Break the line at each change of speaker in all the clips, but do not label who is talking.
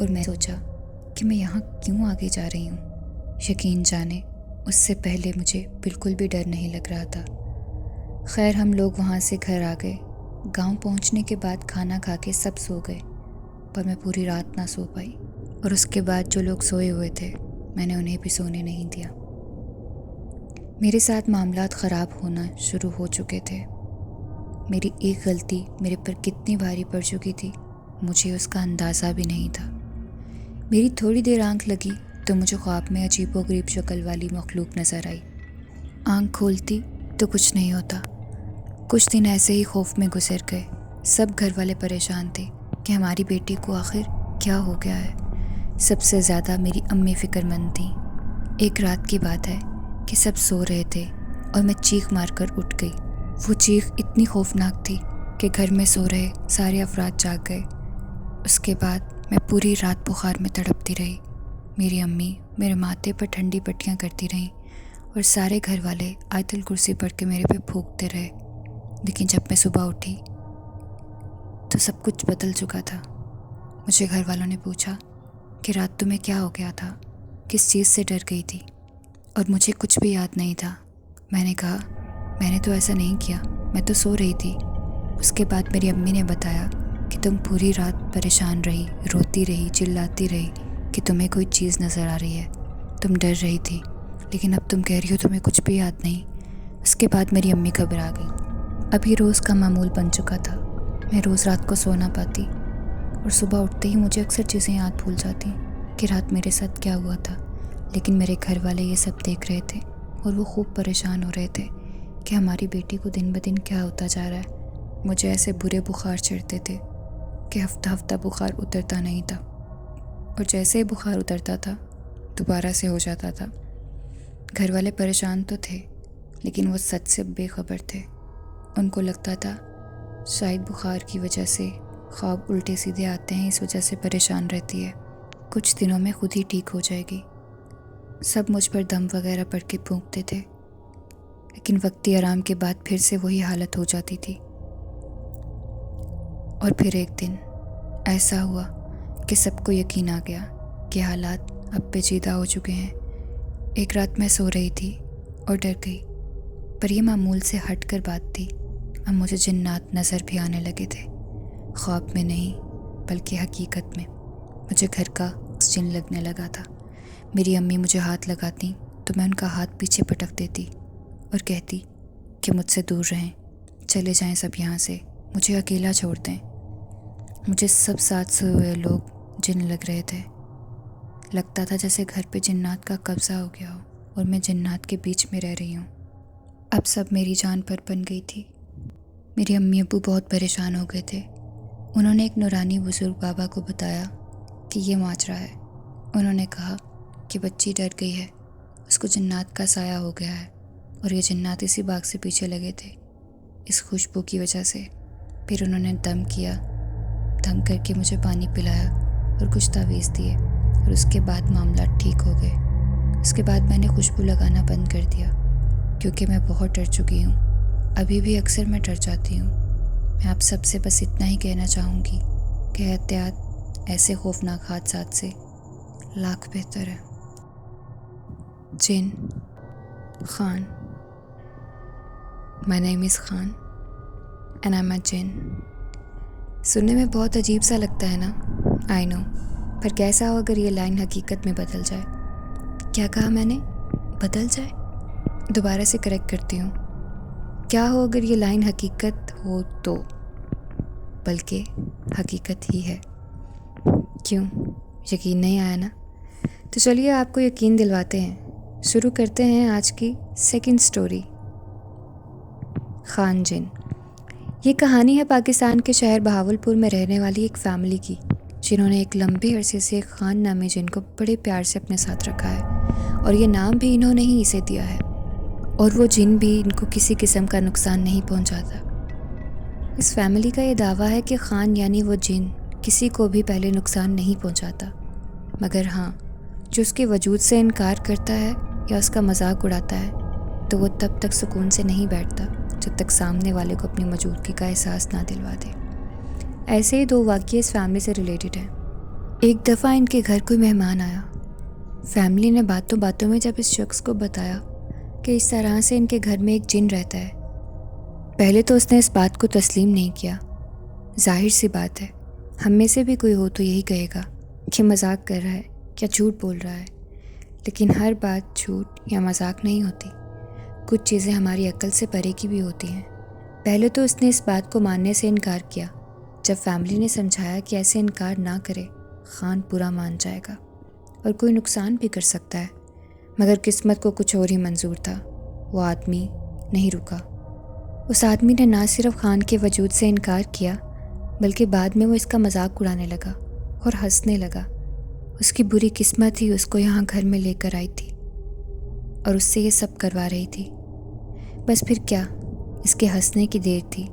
اور میں سوچا کہ میں یہاں کیوں آگے جا رہی ہوں۔ یقین جانے اس سے پہلے مجھے بالکل بھی ڈر نہیں لگ رہا تھا۔ خیر ہم لوگ وہاں سے گھر آ گئے۔ گاؤں پہنچنے کے بعد کھانا کھا کے سب سو گئے، پر میں پوری رات نہ سو پائی، اور اس کے بعد جو لوگ سوئے ہوئے تھے میں نے انہیں بھی سونے نہیں دیا۔ میرے ساتھ معاملات خراب ہونا شروع ہو چکے تھے۔ میری ایک غلطی میرے پر کتنی بھاری پڑ چکی تھی مجھے اس کا اندازہ بھی نہیں تھا۔ میری تھوڑی دیر آنکھ لگی تو مجھے خواب میں عجیب و غریب شکل والی مخلوق نظر آئی۔ آنکھ کھولتی تو کچھ نہیں ہوتا۔ کچھ دن ایسے ہی خوف میں گزر گئے۔ سب گھر والے پریشان تھے کہ ہماری بیٹی کو آخر کیا ہو گیا ہے۔ سب سے زیادہ میری امی فکر مند تھیں۔ ایک رات کی بات ہے کہ سب سو رہے تھے اور میں چیخ مار کر اٹھ گئی۔ وہ چیخ اتنی خوفناک تھی کہ گھر میں سو رہے سارے افراد جاگ گئے۔ اس کے بعد میں پوری رات بخار میں تڑپتی رہی۔ میری امی میرے ماتھے پر ٹھنڈی پٹیاں کرتی رہیں اور سارے گھر والے آیت الکرسی پڑھ کے میرے پہ پھونکتے رہے۔ لیکن جب میں صبح اٹھی تو سب کچھ بدل چکا تھا۔ مجھے گھر والوں نے پوچھا کہ رات تمہیں کیا ہو گیا تھا، کس چیز سے ڈر گئی تھی، اور مجھے کچھ بھی یاد نہیں تھا۔ میں نے کہا میں نے تو ایسا نہیں کیا، میں تو سو رہی تھی۔ اس کے بعد میری امی نے بتایا کہ تم پوری رات پریشان رہی، روتی رہی، چلاتی رہی کہ تمہیں کوئی چیز نظر آ رہی ہے، تم ڈر رہی تھی، لیکن اب تم کہہ رہی ہو تمہیں کچھ بھی یاد نہیں۔ اس کے بعد میری امی گھبرا گئی۔ ابھی روز کا معمول بن چکا تھا۔ میں روز رات کو سو نہ پاتی اور صبح اٹھتے ہی مجھے اکثر چیزیں یاد بھول جاتی کہ رات میرے ساتھ کیا ہوا تھا۔ لیکن میرے گھر والے یہ سب دیکھ رہے تھے اور وہ خوب پریشان ہو رہے تھے کہ ہماری بیٹی کو دن بدن کیا ہوتا جا رہا ہے۔ مجھے ایسے برے بخار چڑھتے تھے کہ ہفتہ ہفتہ بخار اترتا نہیں تھا، اور جیسے ہی بخار اترتا تھا دوبارہ سے ہو جاتا تھا۔ گھر والے پریشان تو تھے لیکن وہ سچ سے بے خبر تھے۔ ان کو لگتا تھا شاید بخار کی وجہ سے خواب الٹے سیدھے آتے ہیں، اس وجہ سے پریشان رہتی ہے، کچھ دنوں میں خود ہی ٹھیک ہو جائے گی۔ سب مجھ پر دم وغیرہ پڑھ کے پھونکتے تھے، لیکن وقتی آرام کے بعد پھر سے وہی حالت ہو جاتی تھی۔ اور پھر ایک دن ایسا ہوا کہ سب کو یقین آ گیا کہ حالات اب پیچیدہ ہو چکے ہیں۔ ایک رات میں سو رہی تھی اور ڈر گئی، پر یہ معمول سے ہٹ کر بات تھی۔ اب مجھے جنات نظر بھی آنے لگے تھے، خواب میں نہیں بلکہ حقیقت میں۔ مجھے گھر کا جن لگنے لگا تھا۔ میری امی مجھے ہاتھ لگاتی تو میں ان کا ہاتھ پیچھے پٹک دیتی اور کہتی کہ مجھ سے دور رہیں، چلے جائیں سب یہاں سے، مجھے اکیلا چھوڑ دیں۔ مجھے سب ساتھ سوئے ہوئے لوگ جن لگ رہے تھے۔ لگتا تھا جیسے گھر پہ جنات کا قبضہ ہو گیا ہو اور میں جنات کے بیچ میں رہ رہی ہوں۔ اب سب میری جان پر بن گئی تھی۔ میری امی ابو بہت پریشان ہو گئے تھے۔ انہوں نے ایک نورانی بزرگ بابا کو بتایا کہ یہ ماجرا ہے۔ انہوں نے کہا کہ بچی ڈر گئی ہے، اس کو جنات کا سایہ ہو گیا ہے، اور یہ جنات اسی باغ سے پیچھے لگے تھے اس خوشبو کی وجہ سے۔ پھر انہوں نے دم کیا، دم کر کے مجھے پانی پلایا اور کچھ تعویذ دیے، اور اس کے بعد معاملات ٹھیک ہو گئے۔ اس کے بعد میں نے خوشبو لگانا بند کر دیا کیونکہ میں بہت ڈر چکی ہوں۔ ابھی بھی اکثر میں ڈر جاتی ہوں۔ میں آپ سب سے بس اتنا ہی کہنا چاہوں گی کہ احتیاط ایسے خوفناک حادثات سے لاکھ بہتر ہے۔ جن Khan. My name is Khan and I'm a jinn۔ سننے میں بہت عجیب سا لگتا ہے نا؟ I know، پر کیسا ہو اگر یہ لائن حقیقت میں بدل جائے؟ کیا کہا میں نے؟ بدل جائے؟ دوبارہ سے کریکٹ کرتی ہوں۔ کیا ہو اگر یہ لائن حقیقت ہو تو؟ بلکہ حقیقت ہی ہے۔ کیوں؟ یقین نہیں آیا نا؟ تو چلیے آپ کو یقین دلواتے ہیں۔ شروع کرتے ہیں آج کی سیکنڈ سٹوری، خان جن۔ یہ کہانی ہے پاکستان کے شہر بہاولپور میں رہنے والی ایک فیملی کی، جنہوں نے ایک لمبے عرصے سے ایک خان نامی جن کو بڑے پیار سے اپنے ساتھ رکھا ہے، اور یہ نام بھی انہوں نے ہی اسے دیا ہے، اور وہ جن بھی ان کو کسی قسم کا نقصان نہیں پہنچاتا۔ اس فیملی کا یہ دعویٰ ہے کہ خان یعنی وہ جن کسی کو بھی پہلے نقصان نہیں پہنچاتا، مگر ہاں جو اس کے وجود سے انکار کرتا ہے یا اس کا مذاق اڑاتا ہے تو وہ تب تک سکون سے نہیں بیٹھتا جب تک سامنے والے کو اپنی موجودگی کا احساس نہ دلوا دے۔ ایسے ہی دو واقعے اس فیملی سے ریلیٹڈ ہیں۔ ایک دفعہ ان کے گھر کوئی مہمان آیا۔ فیملی نے باتوں باتوں میں جب اس شخص کو بتایا کہ اس طرح سے ان کے گھر میں ایک جن رہتا ہے، پہلے تو اس نے اس بات کو تسلیم نہیں کیا۔ ظاہر سی بات ہے، ہم میں سے بھی کوئی ہو تو یہی کہے گا کہ مذاق کر رہا ہے یا جھوٹ بول رہا ہے، لیکن ہر بات جھوٹ یا مذاق نہیں ہوتی۔ کچھ چیزیں ہماری عقل سے پرے کی بھی ہوتی ہیں۔ پہلے تو اس نے اس بات کو ماننے سے انکار کیا۔ جب فیملی نے سمجھایا کہ ایسے انکار نہ کرے، خان پورا مان جائے گا اور کوئی نقصان بھی کر سکتا ہے، مگر قسمت کو کچھ اور ہی منظور تھا۔ وہ آدمی نہیں رکا۔ اس آدمی نے نہ صرف خان کے وجود سے انکار کیا، بلکہ بعد میں وہ اس کا مذاق اڑانے لگا اور ہنسنے لگا۔ اس کی بری قسمت ہی اس کو یہاں گھر میں لے کر آئی تھی اور اس سے یہ سب کروا رہی تھی۔ بس پھر کیا، اس کے ہنسنے کی دیر تھی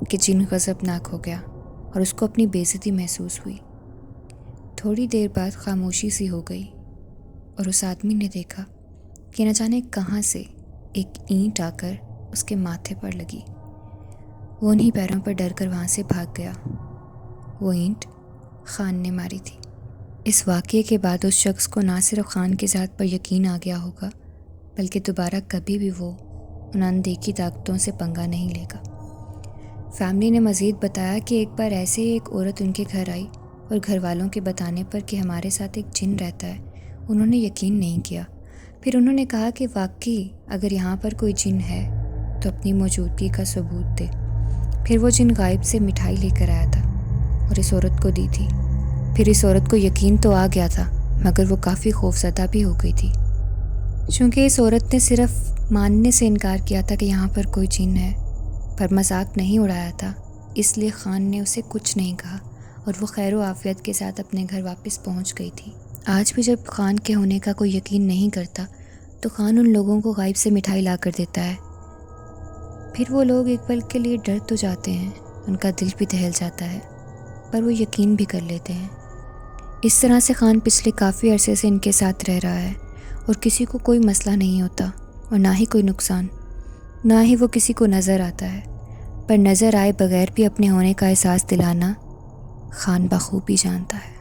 کہ جن غضبناک ہو گیا اور اس کو اپنی بے عزتی محسوس ہوئی۔ تھوڑی دیر بعد خاموشی سی ہو گئی اور اس آدمی نے دیکھا کہ نہ جانے کہاں سے ایک اینٹ آ کر اس کے ماتھے پر لگی۔ وہ انہی پیروں پر ڈر کر وہاں سے بھاگ گیا۔ وہ اینٹ خان نے ماری تھی۔ اس واقعے کے بعد اس شخص کو نہ صرف خان کی ذات پر یقین آ گیا ہوگا، بلکہ دوبارہ کبھی بھی وہ ان اندیکھی طاقتوں سے پنگا نہیں لے گا۔ فیملی نے مزید بتایا کہ ایک بار ایسے ہی ایک عورت ان کے گھر آئی اور گھر والوں کے بتانے پر کہ ہمارے ساتھ ایک جن رہتا ہے، انہوں نے یقین نہیں کیا۔ پھر انہوں نے کہا کہ واقعی اگر یہاں پر کوئی جن ہے تو اپنی موجودگی کا ثبوت دے۔ پھر وہ جن غائب سے مٹھائی لے کر آیا تھا اور اس عورت کو دی تھی۔ پھر اس عورت کو یقین تو آ گیا تھا، مگر وہ کافی خوفزدہ بھی ہو گئی تھی، چونکہ اس عورت نے صرف ماننے سے انکار کیا تھا کہ یہاں پر کوئی جن ہے، پر مذاق نہیں اڑایا تھا۔ اس لیے خان نے اسے کچھ نہیں کہا اور وہ خیر و عافیت کے ساتھ اپنے گھر واپس پہنچ گئی تھی۔ آج بھی جب خان کے ہونے کا کوئی یقین نہیں کرتا تو خان ان لوگوں کو غائب سے مٹھائی لا کر دیتا ہے۔ پھر وہ لوگ ایک پل کے لیے ڈر تو جاتے ہیں، ان کا دل بھی دہل جاتا ہے، پر وہ یقین بھی کر لیتے ہیں۔ اس طرح سے خان پچھلے کافی عرصے سے ان کے ساتھ رہ رہا ہے اور کسی کو کوئی مسئلہ نہیں ہوتا اور نہ ہی کوئی نقصان، نہ ہی وہ کسی کو نظر آتا ہے۔ پر نظر آئے بغیر بھی اپنے ہونے کا احساس دلانا خان بخوبی جانتا ہے۔